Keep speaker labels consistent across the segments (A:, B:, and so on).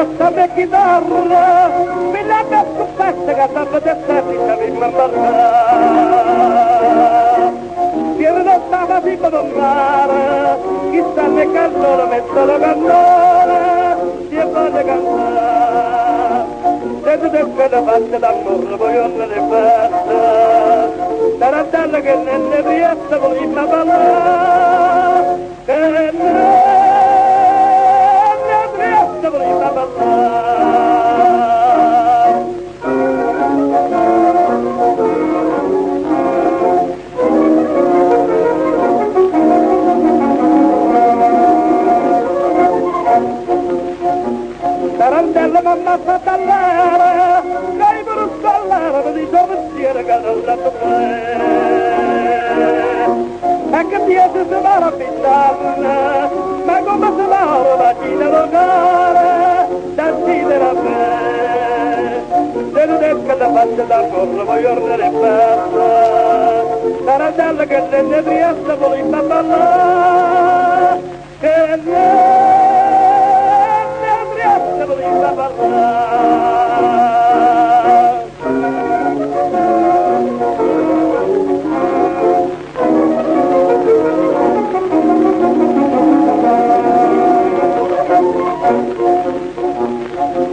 A: basta me chitarra, mi lascia scoperta che sta per te mi mamma. Io non stava di mare, chissà le cannone, metto la cannone, si vuole cantare. Se tu ti fai fatte d'amore, poi io non le faccio. Tarantella che ne riesce con il parlare, che ne riesce con il parlare. Tarantella mamma fa tallare, dai per sballare, per i tuoi pensieri che non la e che piace se va a pittarla, ma come se va a bacina locale, da sidere a me. Se non esca da faccia da corro, voglio ordine basta, tarantella che ne riesce con il ballare, che ne voleva parlare.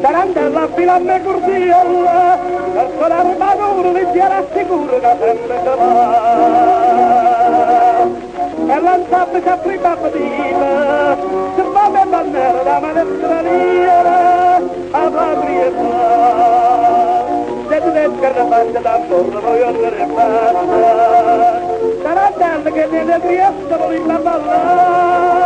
A: Tarantella fila a me cordiella, verso l'armatura mi si era sicuro che sempre che va. E lanciate che prima patina, se va me bannere da manestraniera, a patrietà. Se tu devi che ne faccia d'amore, voglio andare basta. Tarantella che ne riesce con il ballare.